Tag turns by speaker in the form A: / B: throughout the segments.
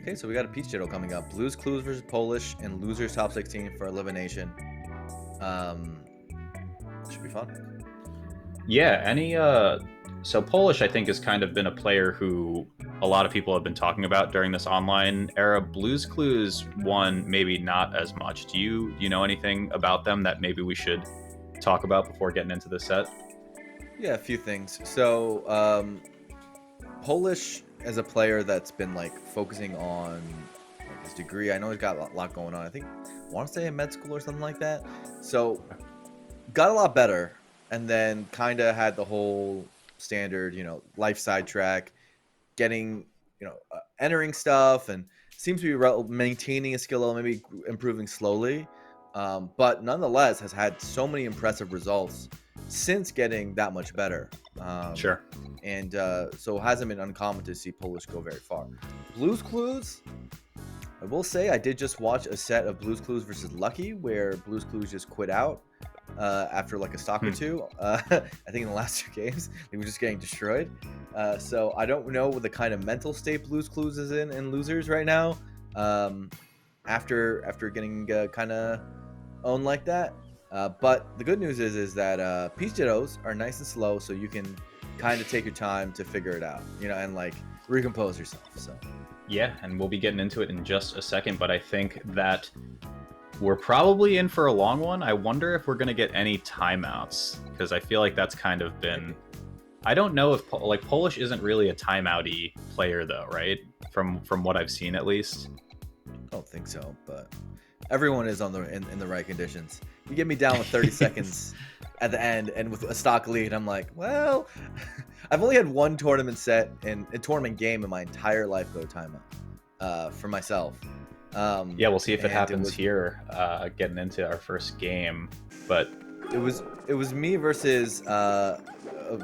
A: Okay, so we got a Peach Ditto coming up. Blues Clues versus Polish and losers top 16 for elimination. Um, should be fun.
B: Yeah, so Polish I think has kind of been a player who a lot of people have been talking about during this online era. Blues Clues one maybe not as much. Do you know anything about them that maybe we should talk about before getting into the set?
A: Yeah, a few things. So, Polish as a player that's been like focusing on like, his degree. I know he's got a lot going on. I want to say in med school or something like that. So, got a lot better, and then kind of had the whole standard, life sidetrack, getting, entering stuff, and seems to be maintaining a skill level, maybe improving slowly, but nonetheless has had so many impressive results since getting that much better.
B: Sure.
A: And so it hasn't been uncommon to see Polish go very far. Blues Clues, I will say I did just watch a set of Blues Clues versus Lucky where Blues Clues just quit out after like a stock or two. I think in the last 2 games, they were just getting destroyed. So I don't know what the kind of mental state Blues Clues is in losers right now. After getting kind of owned like that. But the good news is that Peach Dittos are nice and slow, so you can kind of take your time to figure it out, and like recompose yourself. So
B: Yeah, and we'll be getting into it in just a second, but I think that we're probably in for a long one. I wonder if we're going to get any timeouts, because I feel like that's kind of been... I don't know if Polish isn't really a timeout-y player though, right? From what I've seen at least.
A: I don't think so, but everyone is in the right conditions. You get me down with 30 seconds at the end and with a stock lead, I'm like, well, I've only had one tournament set and a tournament game in my entire life go to timeout for myself.
B: Yeah, we'll see if it happens here, getting into our first game. But
A: it was me versus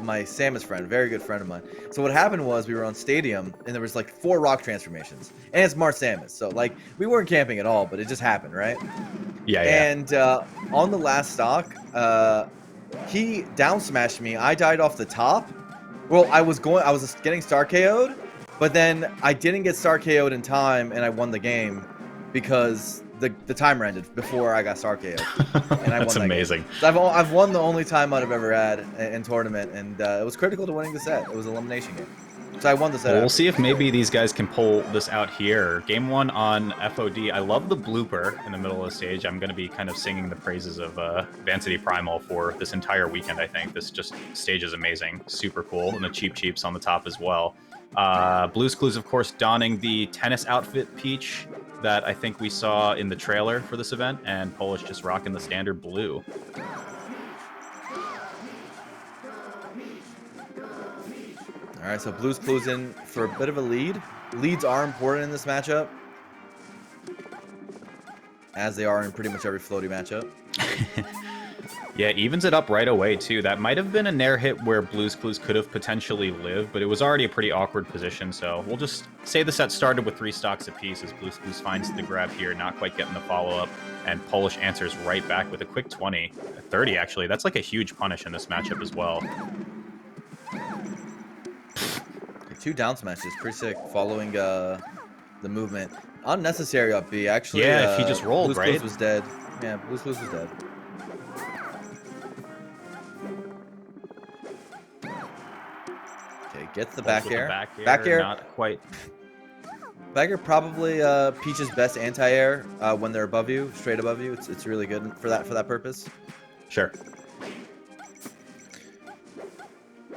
A: my Samus friend, very good friend of mine. So what happened was we were on Stadium and there was like 4 rock transformations, and it's Mart Samus. So like we weren't camping at all, but it just happened, right?
B: Yeah.
A: And on the last stock, he down smashed me. I died off the top. Well, I was getting star KO'd, but then I didn't get star KO'd in time, and I won the game because the timer ended before I got star KO'd, and I
B: That's
A: won that
B: amazing.
A: game. So I've won the only timeout I've ever had in tournament, and it was critical to winning the set. It was an elimination game. So I won the set.
B: Well, we'll see if maybe these guys can pull this out here. Game 1 on FOD. I love the blooper in the middle of the stage. I'm going to be kind of singing the praises of Vancity Primal for this entire weekend, I think. This stage is amazing. Super cool. And the Cheeps on the top as well. Blues Clues, of course, donning the tennis outfit Peach that I think we saw in the trailer for this event. And Polish just rocking the standard blue.
A: All right, so Blues Clues in for a bit of a lead. Leads are important in this matchup, as they are in pretty much every floaty matchup.
B: Yeah, evens it up right away, too. That might have been a nair hit where Blues Clues could have potentially lived, but it was already a pretty awkward position, so we'll just say the set started with 3 stocks apiece as Blues Clues finds the grab here, not quite getting the follow-up, and Polish answers right back with a quick 20. 30, actually. That's like a huge punish in this matchup as well.
A: 2 down smashes, pretty sick, following the movement. Unnecessary up B, actually.
B: Yeah, if he just rolled,
A: Blues
B: right?
A: Clues was dead. Yeah, Blues Clues was dead. Okay, gets the back air.
B: Back air, not quite.
A: Back air probably Peach's best anti-air when they're above you, straight above you. It's really good for that purpose.
B: Sure.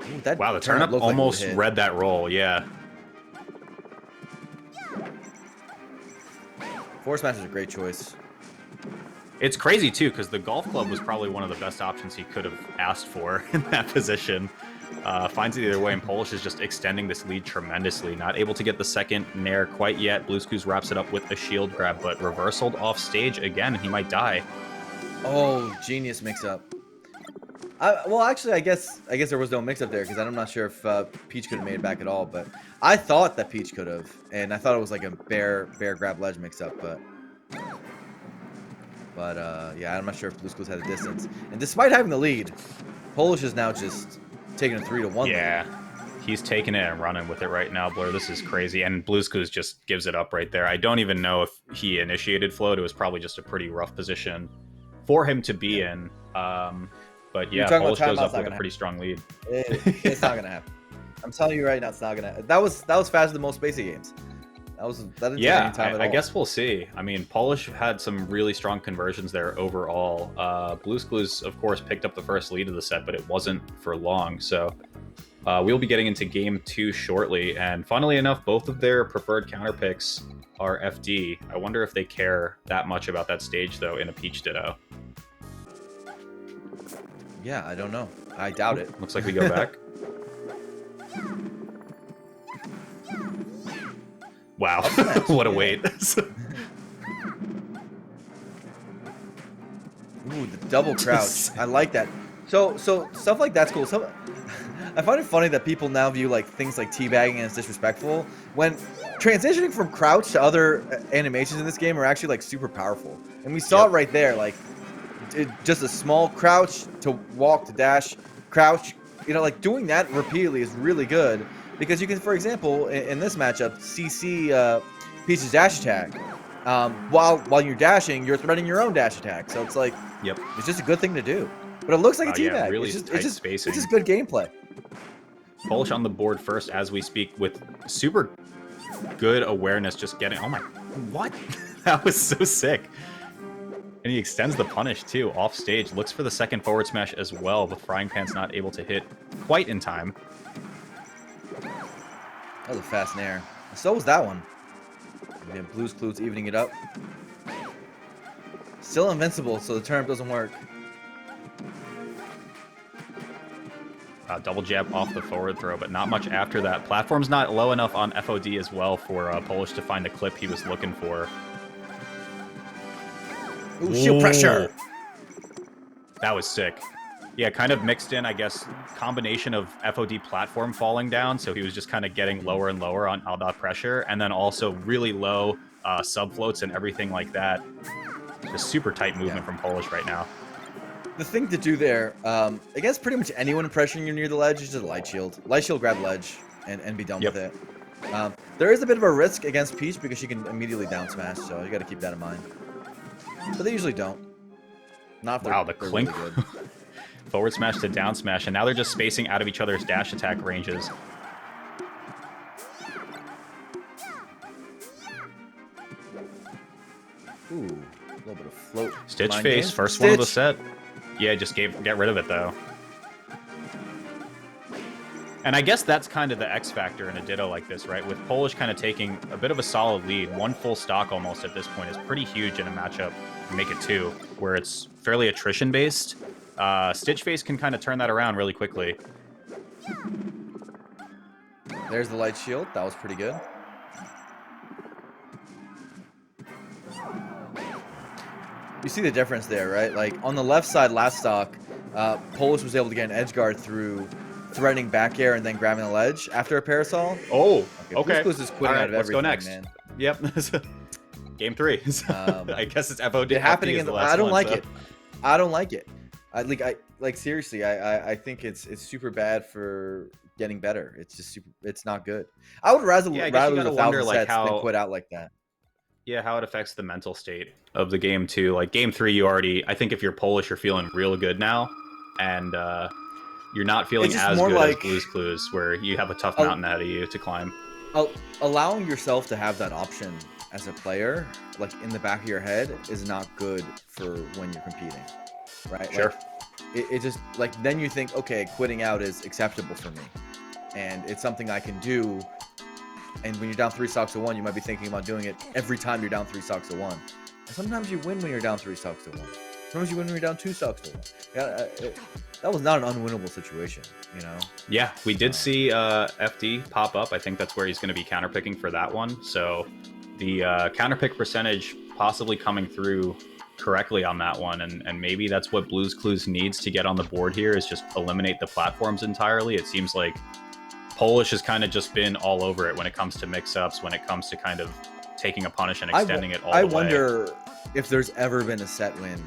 A: Ooh,
B: wow, the turnip almost read that roll, yeah.
A: Forward smash is a great choice.
B: It's crazy, too, because the golf club was probably one of the best options he could have asked for in that position. Finds it either way, and Polish is just extending this lead tremendously. Not able to get the second nair quite yet. Blues Clues wraps it up with a shield grab, but reversaled off stage again, and he might die.
A: Oh, genius mix-up. Well, actually, I guess there was no mix-up there because I'm not sure if Peach could have made it back at all. But I thought that Peach could have, and I thought it was like a bear grab ledge mix-up. But yeah, I'm not sure if Blues Clues had a distance. And despite having the lead, Polish is now just taking a 3-1
B: yeah.
A: lead.
B: He's taking it and running with it right now, Blur. This is crazy. And Blues Clues just gives it up right there. I don't even know if he initiated float. It was probably just a pretty rough position for him to be in. But yeah, Polish goes up with a pretty strong lead.
A: It's not going to happen. I'm telling you right now, it's not going to happen. That was faster than most basic games. That didn't take any time at all.
B: I guess we'll see. I mean, Polish had some really strong conversions there overall. Blues Clues, of course, picked up the first lead of the set, but it wasn't for long. So we'll be getting into game 2 shortly. And funnily enough, both of their preferred counter picks are FD. I wonder if they care that much about that stage, though, in a Peach Ditto.
A: Yeah, I don't know. I doubt it.
B: Looks like we go back. Wow, what a wait.
A: Ooh, the double crouch. I like that. So stuff like that's cool. I find it funny that people now view like things like teabagging as disrespectful when transitioning from crouch to other animations in this game are actually like super powerful. And we saw it right there, like just a small crouch to walk to dash, crouch. You know, like doing that repeatedly is really good. Because you can, for example, in this matchup, CC Peach's dash attack. While you're dashing, you're threading your own dash attack. So it's like, it's just a good thing to do. But it looks like a teabag.
B: Yeah, really
A: it's
B: spacing.
A: It's just good gameplay.
B: Polish on the board first as we speak with super good awareness, just getting... Oh my... What? That was so sick. And he extends the punish, too, off stage. Looks for the second forward smash as well, but Frying Pan's not able to hit quite in time.
A: That was a fast nair. So was that one. Again, Blues Clues evening it up. Still invincible, so the term doesn't work.
B: Double jab off the forward throw, but not much after that. Platform's not low enough on FOD as well for Polish to find the clip he was looking for.
A: Ooh, shield pressure!
B: That was sick. Yeah, kind of mixed in, I guess, combination of FOD platform falling down, so he was just kind of getting lower and lower on all that pressure, and then also really low subfloats and everything like that. Just super tight movement from Polish right now.
A: The thing to do there, against pretty much anyone pressuring you near the ledge, is just a light shield. Light shield, grab ledge, and be done with it. There is a bit of a risk against Peach because she can immediately down smash, so you got to keep that in mind. But they usually don't. Not if
B: wow, the clink. Really good. Forward smash to down smash, and now they're just spacing out of each other's dash attack ranges.
A: Ooh, a little bit of float.
B: Stitch face, first one of the set. Yeah, just get rid of it though. And I guess that's kind of the X factor in a Ditto like this, right? With Polish kind of taking a bit of a solid lead, one full stock almost at this point is pretty huge in a matchup. Make it 2, where it's fairly attrition based. Stitch face can kind of turn that around really quickly.
A: There's the light shield. That was pretty good. You see the difference there, right? Like on the left side last stock, Polish was able to get an edge guard through threading back air and then grabbing the ledge after a parasol.
B: Oh, okay.
A: Blues is quitting out of
B: let's
A: everything,
B: go next.
A: Man.
B: Yep. Game 3. I guess it's FOD.
A: Happening in the last I don't like it. I don't like it. Seriously, I think it's super bad for getting better. It's just super. It's not good. I would rather lose 1,000 sets than quit out like that.
B: Yeah, how it affects the mental state of the game too. Like game 3, you already. I think if you're Polish, you're feeling real good now, and you're not feeling as good as Blues Clues, where you have a tough mountain ahead of you to climb.
A: Allowing yourself to have that option as a player, like in the back of your head, is not good for when you're competing, right?
B: Sure.
A: Like, it just like then you think, okay, quitting out is acceptable for me, and it's something I can do. And when you're down 3 stocks to 1, you might be thinking about doing it every time you're down 3 stocks to 1. And sometimes you win when you're down 3 stocks to 1. Sometimes you win when you're down 2 stocks to 1. That was not an unwinnable situation, you know?
B: Yeah, we did see FD pop up. I think that's where he's going to be counterpicking for that one. So the counterpick percentage possibly coming through correctly on that one, and maybe that's what Blues Clues needs to get on the board here, is just eliminate the platforms entirely. It seems like Polish has kind of just been all over it when it comes to mix-ups, when it comes to kind of taking a punish and extending it all the way.
A: I wonder if there's ever been a set win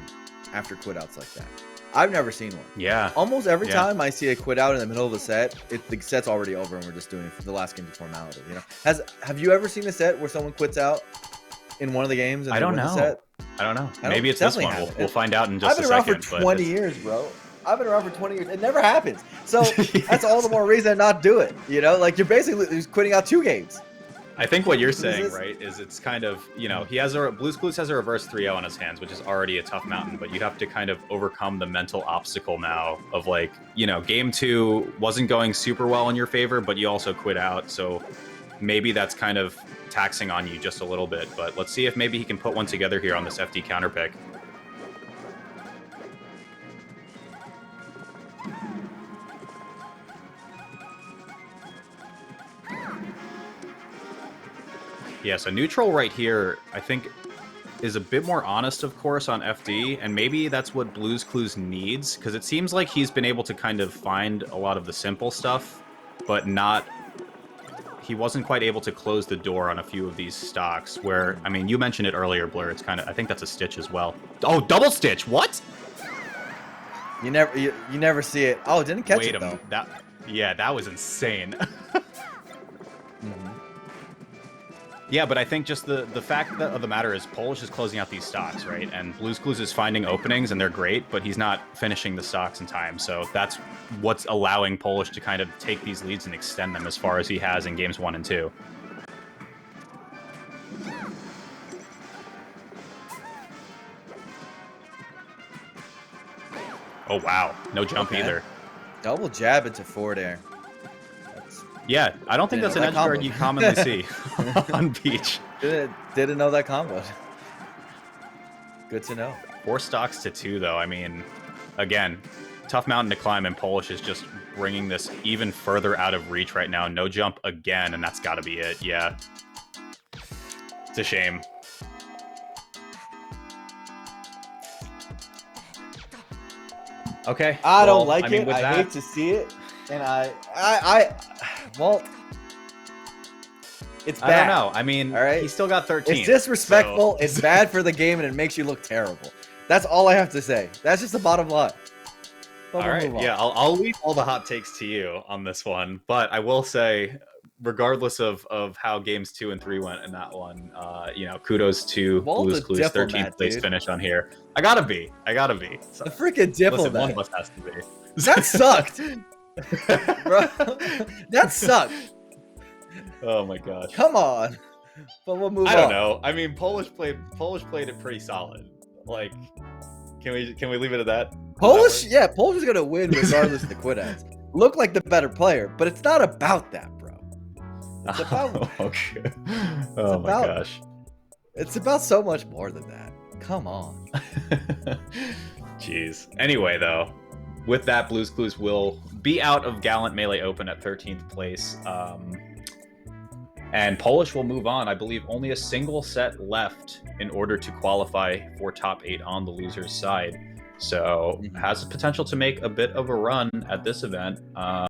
A: after quit outs like that. I've never seen one.
B: Yeah.
A: Almost every
B: Yeah.
A: time I see a quit out in the middle of a set, the set's already over and we're just doing the last game's formality. You know, have you ever seen a set where someone quits out in one of the games and
B: I
A: they
B: don't
A: win the
B: know.
A: set?
B: I don't know.
A: I don't-
B: Maybe it's this
A: definitely
B: one.
A: haven't.
B: We'll find out in just
A: I've been
B: a
A: around
B: second.
A: for 20 years, bro. I've been around for 20 years. It never happens. So that's all the more reason to not do it. You know, like you're basically quitting out 2 games.
B: I think what you're saying, right, is it's kind of, you know, Blues Clues has a reverse 3-0 on his hands, which is already a tough mountain, but you have to kind of overcome the mental obstacle now of, like, you know, game 2 wasn't going super well in your favor, but you also quit out, so maybe that's kind of taxing on you just a little bit, but let's see if maybe he can put one together here on this FD counter pick. Yeah, so neutral right here, I think, is a bit more honest, of course, on FD, and maybe that's what Blues Clues needs, because it seems like he's been able to kind of find a lot of the simple stuff, but not... He wasn't quite able to close the door on a few of these stocks, where, I mean, you mentioned it earlier, Blur, it's kind of... I think that's a stitch as well. Oh, double stitch! What?!
A: You never see it. Oh, didn't catch it, though.
B: Yeah, that was insane.
A: Mm-hmm.
B: Yeah, but I think just the fact of the matter is Polish is closing out these stocks, right? And Blues Clues is finding openings, and they're great, but he's not finishing the stocks in time. So that's what's allowing Polish to kind of take these leads and extend them as far as he has in games 1 and 2. Oh, wow. No jump either.
A: Double jab into forward air.
B: Yeah, I don't think that's an edge guard you commonly see on Beach.
A: Didn't know that combo. Good to know.
B: 4 stocks to 2, though. I mean, again, tough mountain to climb, and Polish is just bringing this even further out of reach right now. No jump again, and that's got to be it. Yeah. It's a shame. Okay.
A: I don't like it. I hate to see it. And well, it's bad.
B: I don't know. I mean,
A: all right?
B: He still got 13.
A: It's disrespectful.
B: So...
A: It's bad for the game, and it makes you look terrible. That's all I have to say. That's just the bottom line.
B: All right. Yeah, I'll leave all the hot takes to you on this one. But I will say, regardless of how games 2 and 3 went in that one, you know, kudos to Blues Clues 13th place finish on here. I gotta be. So,
A: the freaking diplomat.
B: Listen, one of us has to be.
A: That sucked. Bro, that sucked.
B: Oh my gosh.
A: Come on. But we'll move on.
B: I don't know. I mean, Polish played it pretty solid. Like, can we leave it at that?
A: Polish is gonna win regardless of the quit outs. Look like the better player, but it's not about that, bro. It's about
B: okay. Oh my gosh.
A: It's about so much more than that. Come on.
B: Jeez. Anyway, though, with that, Blues Clues will be out of Galint Melee Open at 13th place. And Polish will move on. I believe only a single set left in order to qualify for top 8 on the loser's side. So has the potential to make a bit of a run at this event.